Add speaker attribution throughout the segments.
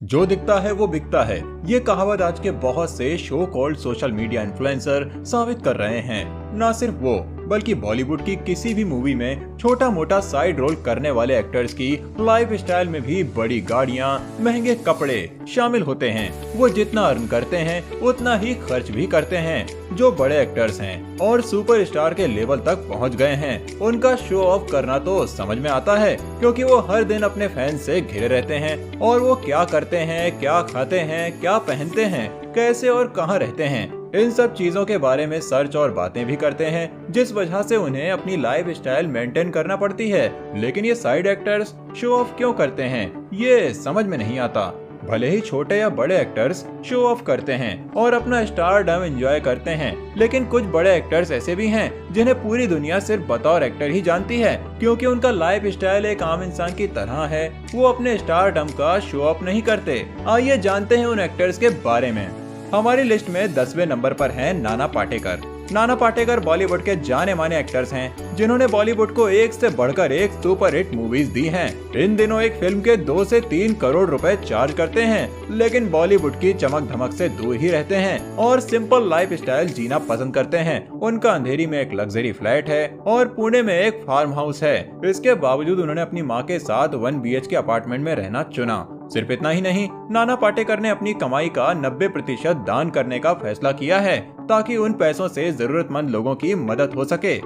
Speaker 1: जो दिखता है वो बिकता है। ये कहावत आज के बहुत से show called social media influencer साबित कर रहे हैं। न सिर्फ वो बल्कि बॉलीवुड की किसी भी मूवी में छोटा मोटा साइड रोल करने वाले एक्टर्स की लाइफ स्टाइल में भी बड़ी गाड़ियाँ, महंगे कपड़े शामिल होते हैं। वो जितना अर्न करते हैं उतना ही खर्च भी करते हैं। जो बड़े एक्टर्स हैं और सुपरस्टार के लेवल तक पहुंच गए हैं, उनका शो ऑफ करना तो समझ में आता है, क्योंकि वो हर दिन अपने फैंस से घिरे रहते हैं। और वो क्या करते हैं, क्या खाते हैं, क्या पहनते हैं, कैसे और कहां रहते हैं, इन सब चीजों के बारे में सर्च और बातें भी करते हैं, जिस वजह से उन्हें अपनी लाइफ स्टाइल मेंटेन करना पड़ती है। लेकिन ये साइड एक्टर्स शो ऑफ क्यों करते हैं, ये समझ में नहीं आता। भले ही छोटे या बड़े एक्टर्स शो ऑफ करते हैं और अपना स्टारडम एंजॉय करते हैं, लेकिन कुछ बड़े एक्टर्स ऐसे भी हैं जिन्हें पूरी दुनिया सिर्फ बतौर एक्टर ही जानती है, क्योंकि उनका लाइफ स्टाइल एक आम इंसान की तरह है। वो अपने स्टारडम का शो ऑफ नहीं करते। आइए जानते हैं उन एक्टर्स के बारे में। हमारी लिस्ट में 10वें नंबर पर हैं नाना पाटेकर। नाना पाटेकर बॉलीवुड के जाने माने एक्टर्स हैं, जिन्होंने बॉलीवुड को एक से बढ़कर एक सुपर हिट मूवीज दी हैं। इन दिनों एक फिल्म के 2 से 3 करोड़ रुपए चार्ज करते हैं, लेकिन बॉलीवुड की चमक धमक से दूर ही रहते हैं और सिंपल लाइफ स्टाइल जीना पसंद करते हैं। उनका अंधेरी में एक लग्जरी फ्लैट है और पुणे में एक फार्म हाउस है। इसके बावजूद उन्होंने अपनी माँ के साथ 1 BHK अपार्टमेंट में रहना चुना। सिर्फ इतना ही नहीं, नाना पाटेकर ने अपनी कमाई का 90% दान करने का फैसला किया है, ताकि उन पैसों से जरूरतमंद लोगों की मदद हो सके।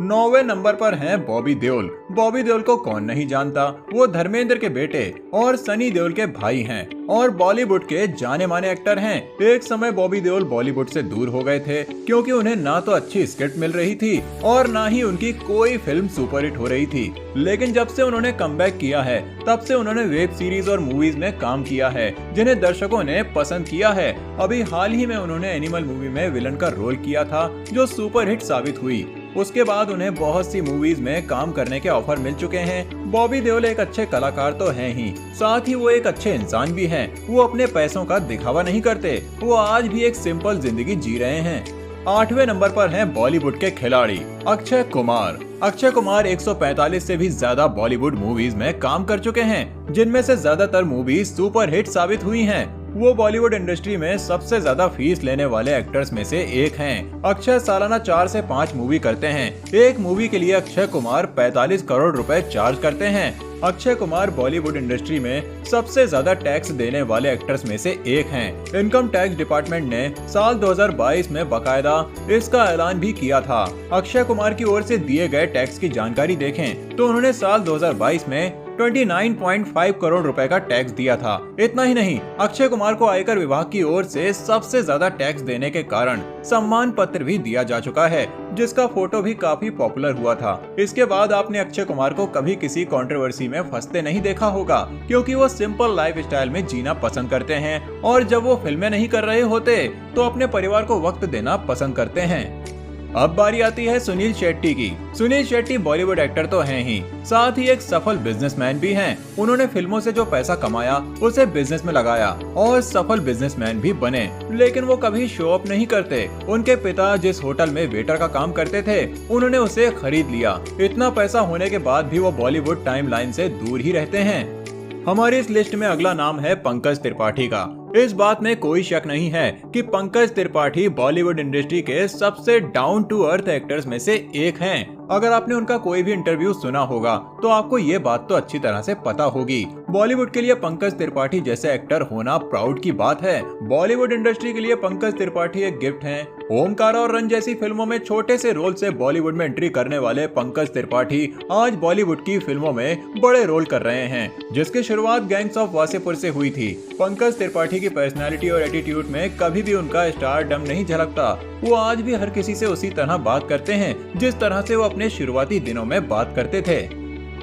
Speaker 1: 9वें नंबर पर हैं बॉबी देओल। बॉबी देओल को कौन नहीं जानता। वो धर्मेंद्र के बेटे और सनी देओल के भाई हैं और बॉलीवुड के जाने माने एक्टर हैं। एक समय बॉबी देओल बॉलीवुड से दूर हो गए थे, क्योंकि उन्हें ना तो अच्छी स्क्रिप्ट मिल रही थी और ना ही उनकी कोई फिल्म सुपरहिट हो रही थी। लेकिन जब से उन्होंने कमबैक किया है, तब से उन्होंने वेब सीरीज और मूवीज में काम किया है, जिन्हें दर्शकों ने पसंद किया है। अभी हाल ही में उन्होंने एनिमल मूवी में विलन का रोल किया था, जो सुपरहिट साबित हुई। उसके बाद उन्हें बहुत सी मूवीज में काम करने के ऑफर मिल चुके हैं। बॉबी देओल एक अच्छे कलाकार तो हैं ही, साथ ही वो एक अच्छे इंसान भी हैं। वो अपने पैसों का दिखावा नहीं करते। वो आज भी एक सिंपल जिंदगी जी रहे हैं। 8वें नंबर पर हैं बॉलीवुड के खिलाड़ी अक्षय कुमार। अक्षय कुमार 145 से भी ज्यादा बॉलीवुड मूवीज में काम कर चुके हैं, जिनमें से ज्यादातर मूवीज सुपरहिट साबित हुई हैं। वो बॉलीवुड इंडस्ट्री में सबसे ज्यादा फीस लेने वाले एक्टर्स में से एक हैं। अक्षय सालाना 4 से 5 मूवी करते हैं। एक मूवी के लिए अक्षय कुमार 45 करोड़ रुपए चार्ज करते हैं। अक्षय कुमार बॉलीवुड इंडस्ट्री में सबसे ज्यादा टैक्स देने वाले एक्टर्स में से एक हैं। इनकम टैक्स डिपार्टमेंट ने साल 2022 में बकायदा इसका ऐलान भी किया था। अक्षय कुमार की ओर से दिए गए टैक्स की जानकारी देखें तो उन्होंने साल 2022 में 29.5 करोड़ रुपए का टैक्स दिया था। इतना ही नहीं, अक्षय कुमार को आयकर विभाग की ओर से सबसे ज्यादा टैक्स देने के कारण सम्मान पत्र भी दिया जा चुका है, जिसका फोटो भी काफी पॉपुलर हुआ था। इसके बाद आपने अक्षय कुमार को कभी किसी कंट्रोवर्सी में फंसते नहीं देखा होगा, क्योंकि वो सिंपल लाइफ स्टाइल में जीना पसंद करते हैं और जब वो फिल्में नहीं कर रहे होते तो अपने परिवार को वक्त देना पसंद करते हैं। अब बारी आती है सुनील शेट्टी की। सुनील शेट्टी बॉलीवुड एक्टर तो हैं ही, साथ ही एक सफल बिजनेसमैन भी हैं। उन्होंने फिल्मों से जो पैसा कमाया उसे बिजनेस में लगाया और सफल बिजनेसमैन भी बने। लेकिन वो कभी शो ऑफ नहीं करते। उनके पिता जिस होटल में वेटर का काम करते थे, उन्होंने उसे खरीद लिया। इतना पैसा होने के बाद भी वो बॉलीवुड टाइमलाइन से दूर ही रहते हैं। हमारी इस लिस्ट में अगला नाम है पंकज त्रिपाठी का। इस बात में कोई शक नहीं है कि पंकज त्रिपाठी बॉलीवुड इंडस्ट्री के सबसे डाउन टू अर्थ एक्टर्स में से एक हैं। अगर आपने उनका कोई भी इंटरव्यू सुना होगा तो आपको ये बात तो अच्छी तरह से पता होगी। बॉलीवुड के लिए पंकज त्रिपाठी जैसे एक्टर होना प्राउड की बात है। बॉलीवुड इंडस्ट्री के लिए पंकज त्रिपाठी एक गिफ्ट हैं। ओमकारा और रन जैसी फिल्मों में छोटे से रोल से बॉलीवुड में एंट्री करने वाले पंकज त्रिपाठी आज बॉलीवुड की फिल्मों में बड़े रोल कर रहे हैं, जिसकी शुरुआत गैंग्स ऑफ वासेपुर से हुई थी। पंकज त्रिपाठी की पर्सनालिटी और एटीट्यूड में कभी भी उनका स्टारडम नहीं झलकता। वो आज भी हर किसी से उसी तरह बात करते हैं जिस तरह से वो अपने शुरुआती दिनों में बात करते थे।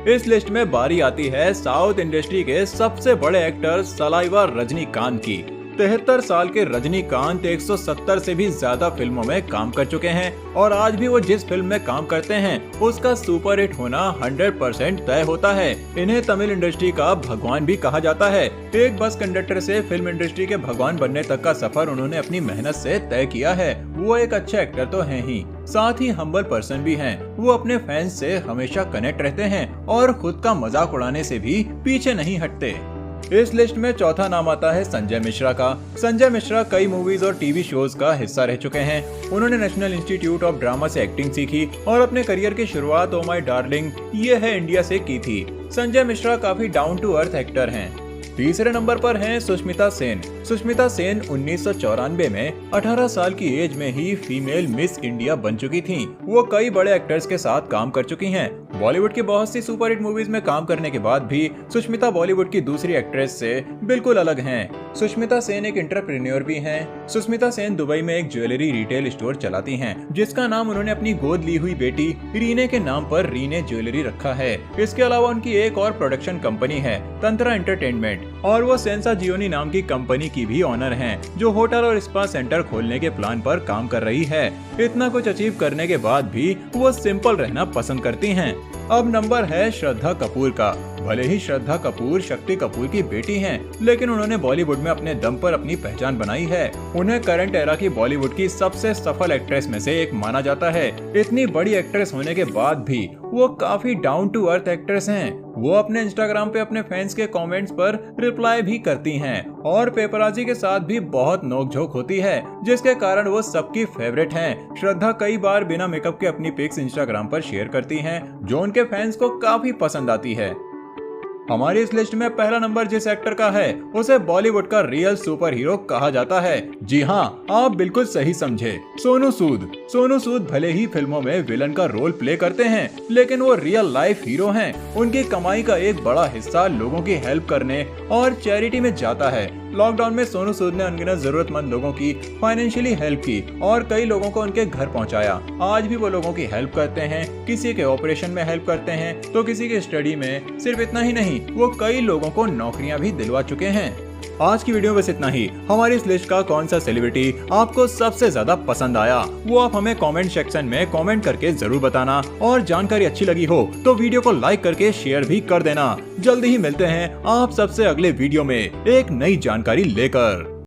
Speaker 1: इस लिस्ट में बारी आती है साउथ इंडस्ट्री के सबसे बड़े एक्टर सलाइवा रजनीकांत की। 73 साल के रजनीकांत 170 से भी ज्यादा फिल्मों में काम कर चुके हैं और आज भी वो जिस फिल्म में काम करते हैं उसका सुपरहिट होना 100% तय होता है। इन्हें तमिल इंडस्ट्री का भगवान भी कहा जाता है। एक बस कंडक्टर से फिल्म इंडस्ट्री के भगवान बनने तक का सफर उन्होंने अपनी मेहनत से तय किया है। वो एक अच्छे एक्टर तो हैं ही, साथ ही हम्बल पर्सन भी हैं। वो अपने फैंस से हमेशा कनेक्ट रहते हैं और खुद का मजाक उड़ाने से भी पीछे नहीं हटते। इस लिस्ट में चौथा नाम आता है संजय मिश्रा का। संजय मिश्रा कई मूवीज और टीवी शोज का हिस्सा रह चुके हैं। उन्होंने नेशनल इंस्टीट्यूट ऑफ ड्रामा से एक्टिंग सीखी और अपने करियर की शुरुआत ओ माय डार्लिंग ये है इंडिया से की थी। संजय मिश्रा काफी डाउन टू अर्थ एक्टर हैं। तीसरे नंबर पर हैं सुष्मिता सेन। सुष्मिता सेन 1994 में 18 साल की एज में ही फीमेल मिस इंडिया बन चुकी थीं। वो कई बड़े एक्टर्स के साथ काम कर चुकी हैं। बॉलीवुड की बहुत सी सुपरहिट मूवीज में काम करने के बाद भी सुष्मिता बॉलीवुड की दूसरी एक्ट्रेस से बिल्कुल अलग हैं। सुष्मिता सेन एक एंटरप्रेन्योर भी हैं। सुष्मिता सेन दुबई में एक ज्वेलरी रिटेल स्टोर चलाती हैं, जिसका नाम उन्होंने अपनी गोद ली हुई बेटी रीने के नाम पर रीने ज्वेलरी रखा है। इसके अलावा उनकी एक और प्रोडक्शन कंपनी है, तंत्रा एंटरटेनमेंट, और वो सेंसा जियोनी नाम की कंपनी की भी ऑनर हैं, जो होटल और स्पा सेंटर खोलने के प्लान पर काम कर रही है। इतना कुछ अचीव करने के बाद भी वो सिंपल रहना पसंद करती हैं। अब नंबर है श्रद्धा कपूर का। भले ही श्रद्धा कपूर शक्ति कपूर की बेटी हैं, लेकिन उन्होंने बॉलीवुड में अपने दम पर अपनी पहचान बनाई है। उन्हें करंट एरा की बॉलीवुड की सबसे सफल एक्ट्रेस में से एक माना जाता है। इतनी बड़ी एक्ट्रेस होने के बाद भी वो काफी डाउन टू अर्थ एक्ट्रेस हैं। वो अपने इंस्टाग्राम पे अपने फैंस के कमेंट्स पर रिप्लाई भी करती हैं और पेपराजी के साथ भी बहुत नोकझोंक होती है, जिसके कारण वो सबकी फेवरेट हैं। श्रद्धा कई बार बिना मेकअप के अपनी पिक्स इंस्टाग्राम पर शेयर करती हैं, जो उनके फैंस को काफी पसंद आती है। हमारी इस लिस्ट में पहला नंबर जिस एक्टर का है, उसे बॉलीवुड का रियल सुपर हीरो कहा जाता है। जी हाँ, आप बिल्कुल सही समझे, सोनू सूद। सोनू सूद भले ही फिल्मों में विलन का रोल प्ले करते हैं, लेकिन वो रियल लाइफ हीरो हैं। उनकी कमाई का एक बड़ा हिस्सा लोगों की हेल्प करने और चैरिटी में जाता है। लॉकडाउन में सोनू सूद ने अनगिनत जरूरतमंद लोगों की फाइनेंशियली हेल्प की और कई लोगों को उनके घर पहुंचाया। आज भी वो लोगों की हेल्प करते हैं, किसी के ऑपरेशन में हेल्प करते हैं तो किसी के स्टडी में। सिर्फ इतना ही नहीं, वो कई लोगों को नौकरियां भी दिलवा चुके हैं। आज की वीडियो में बस इतना ही। हमारी इस लिस्ट का कौन सा सेलिब्रिटी आपको सबसे ज्यादा पसंद आया, वो आप हमें कमेंट सेक्शन में कमेंट करके जरूर बताना। और जानकारी अच्छी लगी हो तो वीडियो को लाइक करके शेयर भी कर देना। जल्दी ही मिलते हैं आप सबसे अगले वीडियो में एक नई जानकारी लेकर।